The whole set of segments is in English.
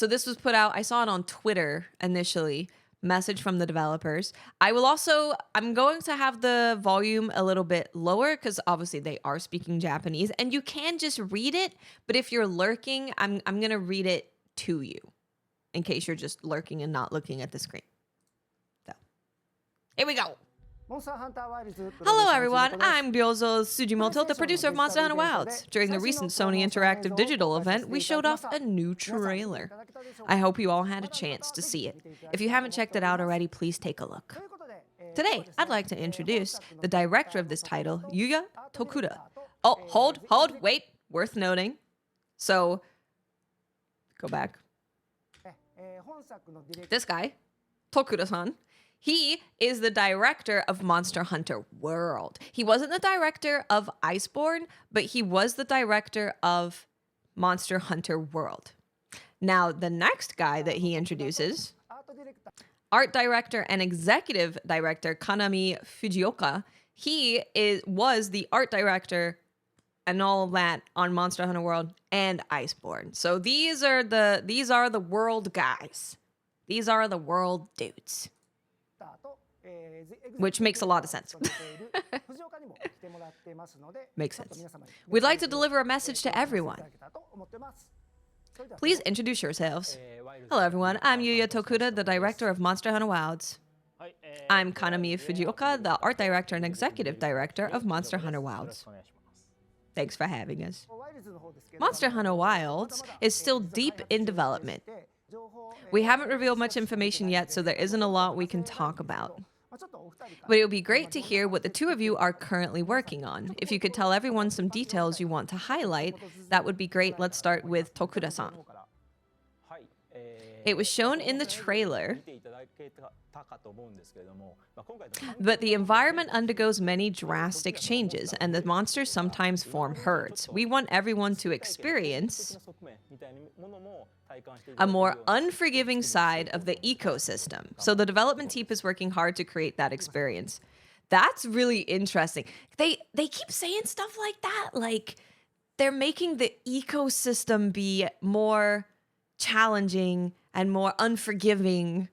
So this was put out, I saw it on Twitter initially, message from the developers. I'm going to have the volume a little bit lower because obviously they are speaking Japanese and you can just read it. But if you're lurking, I'm going to read it to you in case you're just lurking and not looking at the screen. So here we go. Hello everyone, I'm Ryozo Tsujimoto, the producer of Monster Hunter Wilds. During the recent Sony Interactive Digital event, we showed off a new trailer. I hope you all had a chance to see it. If you haven't checked it out already, please take a look. Today, I'd like to introduce the director of this title, Yuya Tokuda. Oh, hold, wait, worth noting. So, go back. This guy, Tokuda-san, he is the director of Monster Hunter World. He wasn't the director of Iceborne, but he was the director of Monster Hunter World. Now, the next guy that he introduces, art director and executive director Kanami Fujioka, was the art director and all of that on Monster Hunter World and Iceborne. So these are the world guys. These are the world dudes. Which makes a lot of sense. Makes sense. We'd like to deliver a message to everyone. Please introduce yourselves. Hello everyone, I'm Yuya Tokuda, the director of Monster Hunter Wilds. I'm Kanami Fujioka, the art director and executive director of Monster Hunter Wilds. Thanks for having us. Monster Hunter Wilds is still deep in development. We haven't revealed much information yet, so there isn't a lot we can talk about. But it would be great to hear what the two of you are currently working on. If you could tell everyone some details you want to highlight, that would be great. Let's start with Tokuda-san. It was shown in the trailer, but the environment undergoes many drastic changes, and the monsters sometimes form herds. We want everyone to experience a more unforgiving side of the ecosystem. So the development team is working hard to create that experience. That's really interesting. They keep saying stuff like that, like they're making the ecosystem be more challenging and more unforgiving,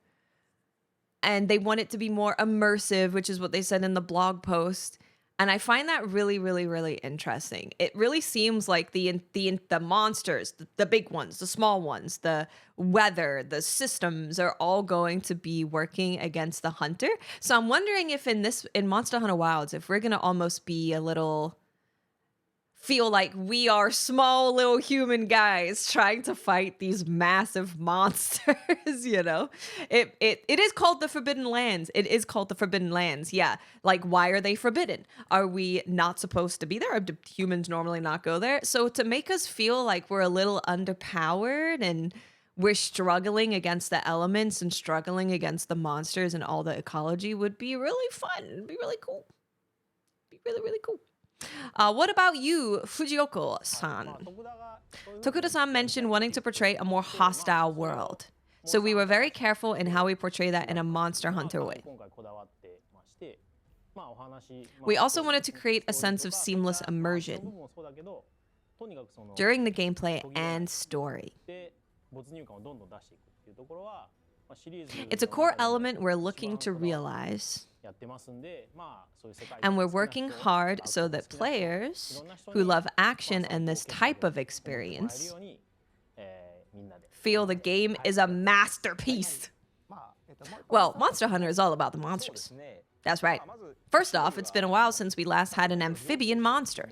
and they want it to be more immersive, which is what they said in the blog post. And I find that really, really, really interesting. It really seems like the monsters, the big ones, the small ones, the weather, the systems are all going to be working against the hunter. So I'm wondering if in Monster Hunter Wilds, if we're gonna almost be a little feel like we are small little human guys trying to fight these massive monsters, you know? It is called the Forbidden Lands. It is called the Forbidden Lands, yeah. Like, why are they forbidden? Are we not supposed to be there? Or do humans normally not go there? So to make us feel like we're a little underpowered and we're struggling against the elements and struggling against the monsters and all the ecology would be really fun. It'd be really cool. Be really, really cool. What about you, Fujioka-san? Tokuda-san mentioned wanting to portray a more hostile world. So we were very careful in how we portray that in a Monster Hunter way. We also wanted to create a sense of seamless immersion during the gameplay and story. It's a core element we're looking to realize. And we're working hard so that players who love action and this type of experience feel the game is a masterpiece. Well, Monster Hunter is all about the monsters. That's right. First off, it's been a while since we last had an amphibian monster.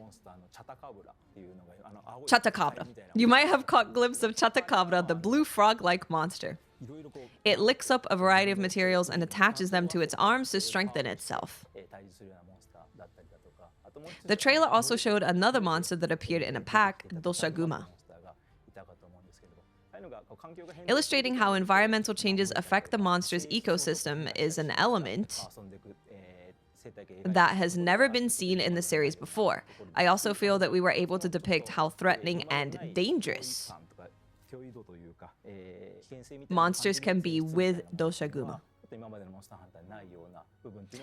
Chatakabra. You might have caught a glimpse of Chatakabra, the blue frog-like monster. It licks up a variety of materials and attaches them to its arms to strengthen itself. The trailer also showed another monster that appeared in a pack, Doshaguma, illustrating how environmental changes affect the monster's ecosystem is an element that has never been seen in the series before. I also feel that we were able to depict how threatening and dangerous monsters can be with Doshaguma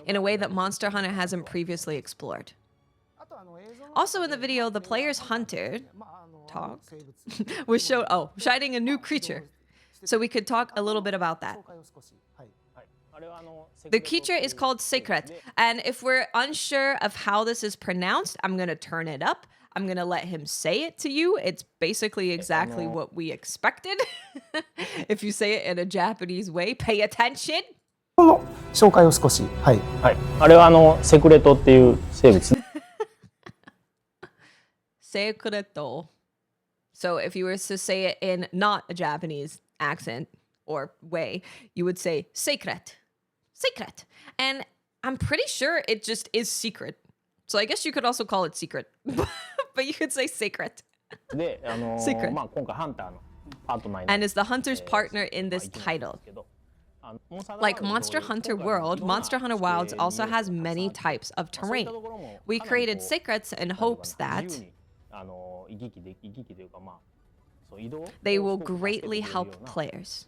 in a way that Monster Hunter hasn't previously explored. Also in the video, the player's hunter was shown, shining a new creature. So we could talk a little bit about that. The creature is called secret. And if we're unsure of how this is pronounced, I'm going to turn it up. I'm going to let him say it to you. It's basically exactly what we expected. If you say it in a Japanese way, pay attention. 紹介を少し。はい。はい。あれはセクレトっていう生物。Secreto. So if you were to say it in not a Japanese accent or way, you would say secret. Secret. And I'm pretty sure it just is secret. So I guess you could also call it secret. But you could say secret. で、Secret. まあ今回ハンターのパートナーに。 And is the hunter's partner in this title. Like Monster Hunter World, Monster Hunter Wilds also has many types of terrain. We created secrets in hopes that they will greatly help players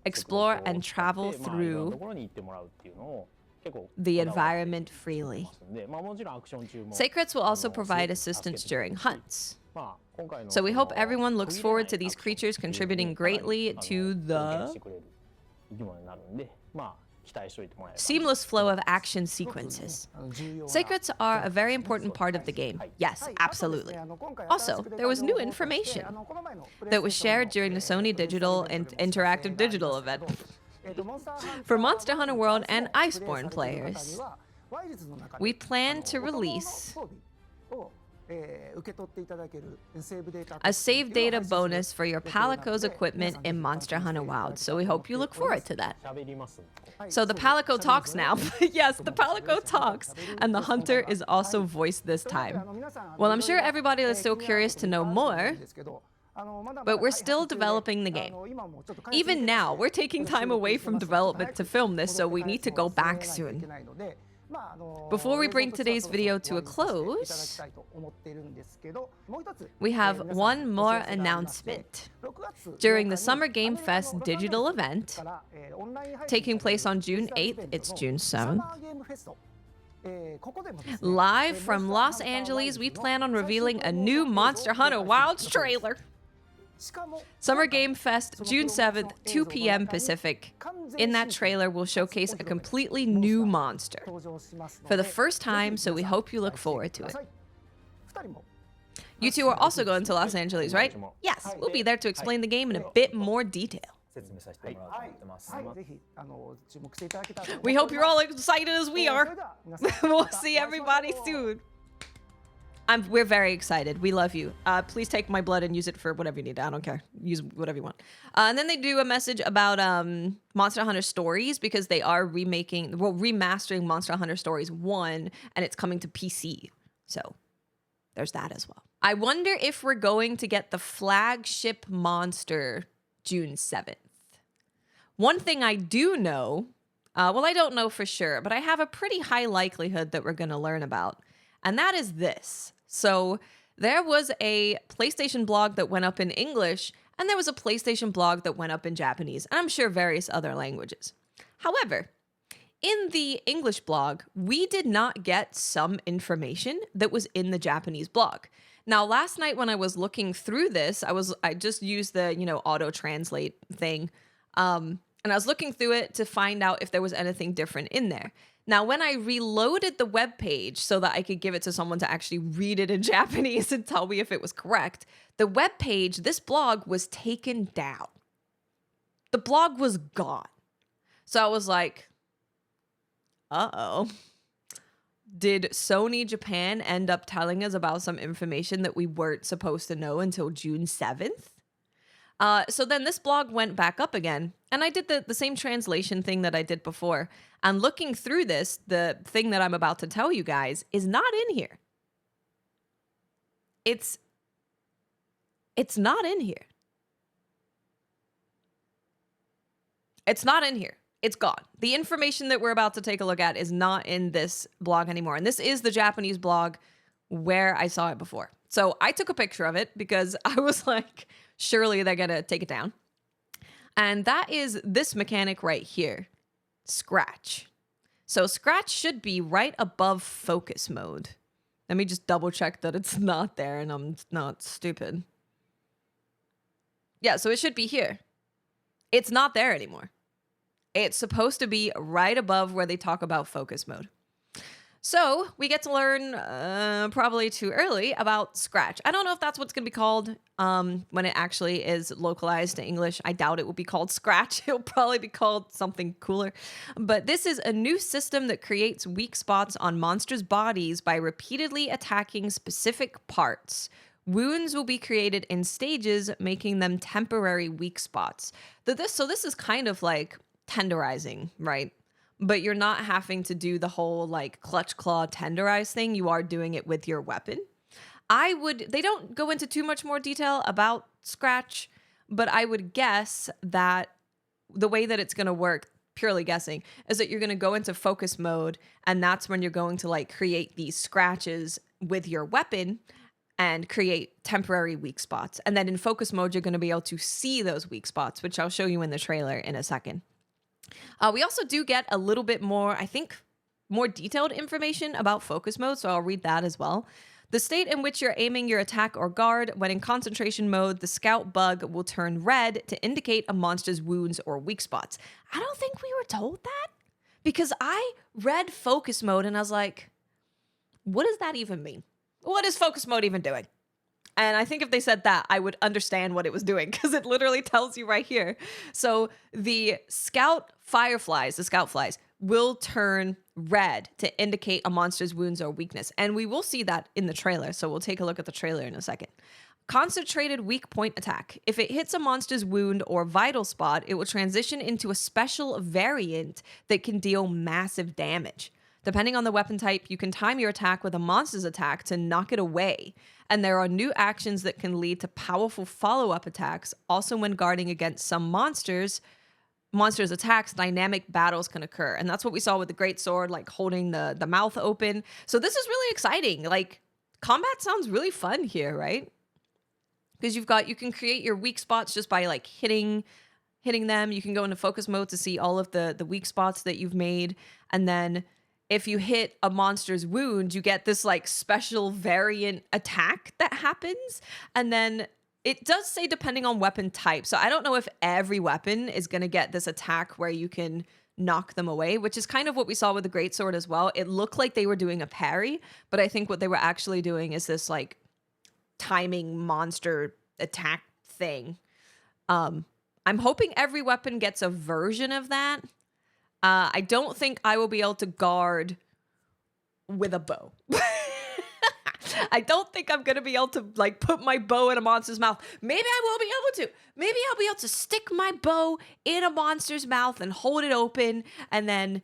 explore and travel through the environment freely. Secrets will also provide assistance during hunts. So we hope everyone looks forward to these creatures contributing greatly to the seamless flow of action sequences. Secrets are a very important part of the game. Yes, absolutely. Also, there was new information that was shared during the Sony Digital and Interactive Digital event. For Monster Hunter World and Iceborne players, we plan to release a save data bonus for your Palico's equipment in Monster Hunter Wild. So we hope you look forward to that. So the Palico talks now. Yes, the Palico talks. And the hunter is also voiced this time. Well, I'm sure everybody is still curious to know more, but we're still developing the game. Even now, we're taking time away from development to film this, so we need to go back soon. Before we bring today's video to a close, we have one more announcement. During the Summer Game Fest digital event, taking place on June 8th, it's June 7th, live from Los Angeles, we plan on revealing a new Monster Hunter Wilds trailer. Summer Game Fest, June 7th, 2 p.m. Pacific. In that trailer, we'll showcase a completely new monster for the first time, so we hope you look forward to it. You two are also going to Los Angeles, right? Yes, we'll be there to explain the game in a bit more detail. We hope you're all excited as we are. We'll see everybody soon. We're very excited. We love you. Please take my blood and use it for whatever you need. I don't care. Use whatever you want. And then they do a message about Monster Hunter Stories, because they are remastering Monster Hunter Stories 1, and it's coming to PC. So there's that as well. I wonder if we're going to get the flagship monster June 7th. One thing I do know, well, I don't know for sure, but I have a pretty high likelihood that we're going to learn about, and that is this. So there was a PlayStation blog that went up in English, and there was a PlayStation blog that went up in Japanese, and I'm sure various other languages. However, in the English blog, we did not get some information that was in the Japanese blog. Now, last night when I was looking through this, I just used the, auto translate thing, and I was looking through it to find out if there was anything different in there. Now, when I reloaded the web page so that I could give it to someone to actually read it in Japanese and tell me if it was correct, the web page, this blog, was taken down. The blog was gone. So I was like, uh-oh. Did Sony Japan end up telling us about some information that we weren't supposed to know until June 7th? So then this blog went back up again, and I did the same translation thing that I did before. And looking through this, the thing that I'm about to tell you guys is not in here. It's not in here. It's not in here. It's gone. The information that we're about to take a look at is not in this blog anymore. And this is the Japanese blog where I saw it before. So I took a picture of it because I was like, surely they're going to take it down. And that is this mechanic right here, Scratch. So Scratch should be right above focus mode. Let me just double check that it's not there and I'm not stupid. Yeah, so it should be here. It's not there anymore. It's supposed to be right above where they talk about focus mode. So we get to learn, probably too early, about Scratch. I don't know if that's what's going to be called when it actually is localized to English. I doubt it will be called Scratch. It'll probably be called something cooler. But this is a new system that creates weak spots on monsters' bodies by repeatedly attacking specific parts. Wounds will be created in stages, making them temporary weak spots. So this is kind of like tenderizing, right? But you're not having to do the whole like clutch claw tenderize thing. You are doing it with your weapon. They don't go into too much more detail about Scratch, but I would guess that the way that it's going to work, purely guessing, is that you're going to go into focus mode, and that's when you're going to like create these scratches with your weapon and create temporary weak spots. And then in focus mode, you're going to be able to see those weak spots, which I'll show you in the trailer in a second. We also do get a little bit more, I think, more detailed information about focus mode, so I'll read that as well. The state in which you're aiming your attack or guard, when in concentration mode, the scout bug will turn red to indicate a monster's wounds or weak spots. I don't think we were told that, because I read focus mode and I was like, what does that even mean? What is focus mode even doing? And I think if they said that, I would understand what it was doing, because it literally tells you right here. So the scout flies, will turn red to indicate a monster's wounds or weakness. And we will see that in the trailer. So we'll take a look at the trailer in a second. Concentrated weak point attack. If it hits a monster's wound or vital spot, it will transition into a special variant that can deal massive damage. Depending on the weapon type, you can time your attack with a monster's attack to knock it away. And there are new actions that can lead to powerful follow-up attacks. Also, when guarding against some monsters' attacks, dynamic battles can occur. And that's what we saw with the Great Sword, like holding the mouth open. So this is really exciting. Like, combat sounds really fun here, right? Because you can create your weak spots just by like hitting them. You can go into focus mode to see all of the weak spots that you've made. And then if you hit a monster's wound, you get this like special variant attack that happens. And then it does say depending on weapon type. So I don't know if every weapon is going to get this attack where you can knock them away, which is kind of what we saw with the Greatsword as well. It looked like they were doing a parry, but I think what they were actually doing is this like timing monster attack thing. I'm hoping every weapon gets a version of that. I don't think I will be able to guard with a bow. I don't think I'm going to be able to like put my bow in a monster's mouth. Maybe I will be able to. Maybe I'll be able to stick my bow in a monster's mouth and hold it open and then,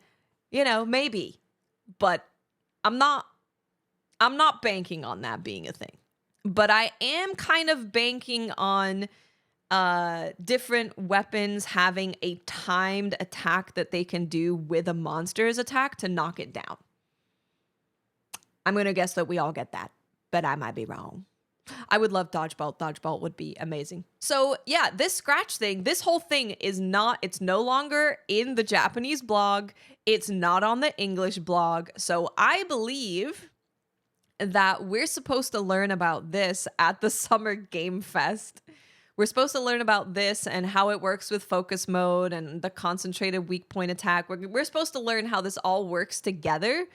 maybe. But I'm not banking on that being a thing. But I am kind of banking on different weapons having a timed attack that they can do with a monster's attack to knock it down. I'm going to guess that we all get that, but I might be wrong. I would love Dodgeball. Dodgeball would be amazing. So yeah, this Scratch thing, this whole thing it's no longer in the Japanese blog. It's not on the English blog. So I believe that we're supposed to learn about this at the Summer Game Fest. We're supposed to learn about this and how it works with focus mode and the concentrated weak point attack. We're supposed to learn how this all works together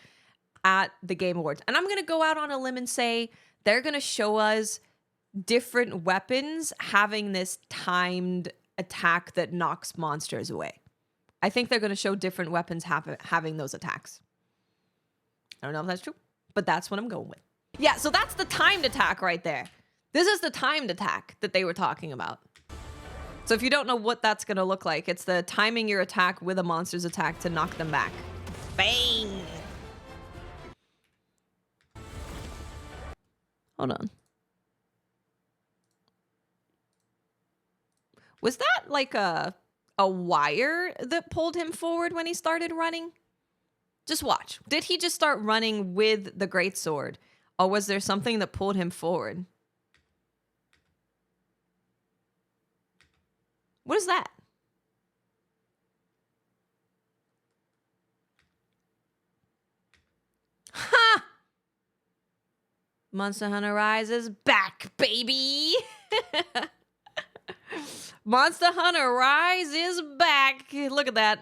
at the Game Awards. And I'm going to go out on a limb and say they're going to show us different weapons having this timed attack that knocks monsters away. I think they're going to show different weapons having those attacks. I don't know if that's true, but that's what I'm going with. Yeah, so that's the timed attack right there. This is the timed attack that they were talking about. So if you don't know what that's going to look like, it's the timing your attack with a monster's attack to knock them back. Bang! Hold on. Was that like a wire that pulled him forward when he started running? Just watch. Did he just start running with the Greatsword? Or was there something that pulled him forward? What is that? Ha! Monster Hunter Rise is back, baby! Monster Hunter Rise is back. Look at that.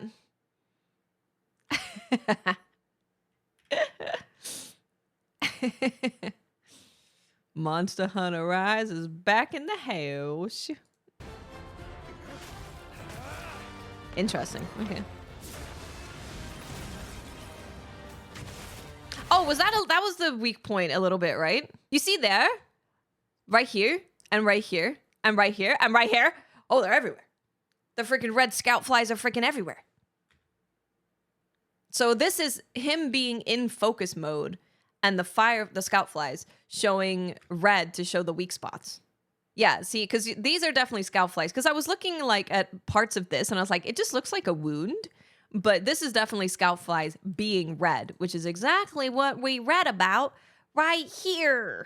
Monster Hunter Rise is back in the house. Interesting. Okay. Oh, that was the weak point a little bit, right? You see there? Right here, and right here, and right here, and right here. Oh, they're everywhere. The freaking red scout flies are freaking everywhere. So this is him being in focus mode and the scout flies showing red to show the weak spots. Yeah, see, because these are definitely scout flies. Because I was looking like at parts of this and I was like, it just looks like a wound. But this is definitely scout flies being red, which is exactly what we read about right here.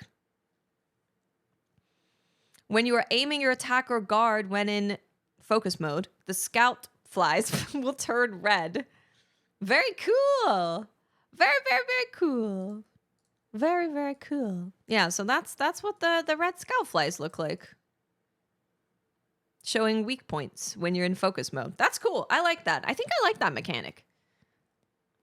When you are aiming your attack or guard when in focus mode, the scout flies will turn red. Very cool. Very, very, very cool. Very, very cool. Yeah, so that's what the red scout flies look like. Showing weak points when you're in focus mode. That's cool. I like that. I think I like that mechanic.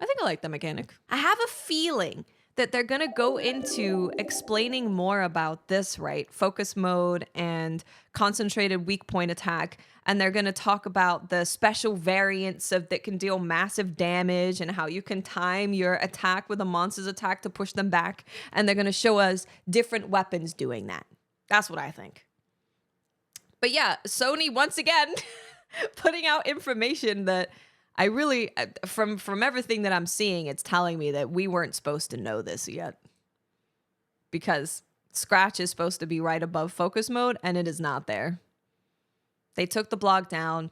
I have a feeling that they're going to go into explaining more about this, right? Focus mode and concentrated weak point attack. And they're going to talk about the special variants that can deal massive damage and how you can time your attack with a monster's attack to push them back. And they're going to show us different weapons doing that. That's what I think. But yeah, Sony once again putting out information that I really, from everything that I'm seeing, it's telling me that we weren't supposed to know this yet. Because Scratch is supposed to be right above focus mode, and it is not there. They took the blog down,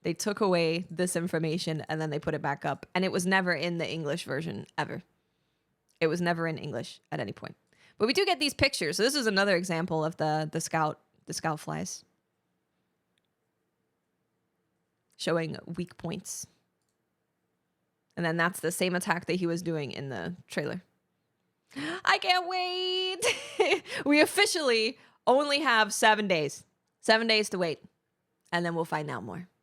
they took away this information, and then they put it back up. And it was never in the English version, ever. It was never in English at any point. But we do get these pictures. So this is another example of the scout flies. Showing weak points. And then that's the same attack that he was doing in the trailer. I can't wait. We officially only have 7 days. 7 days to wait. And then we'll find out more.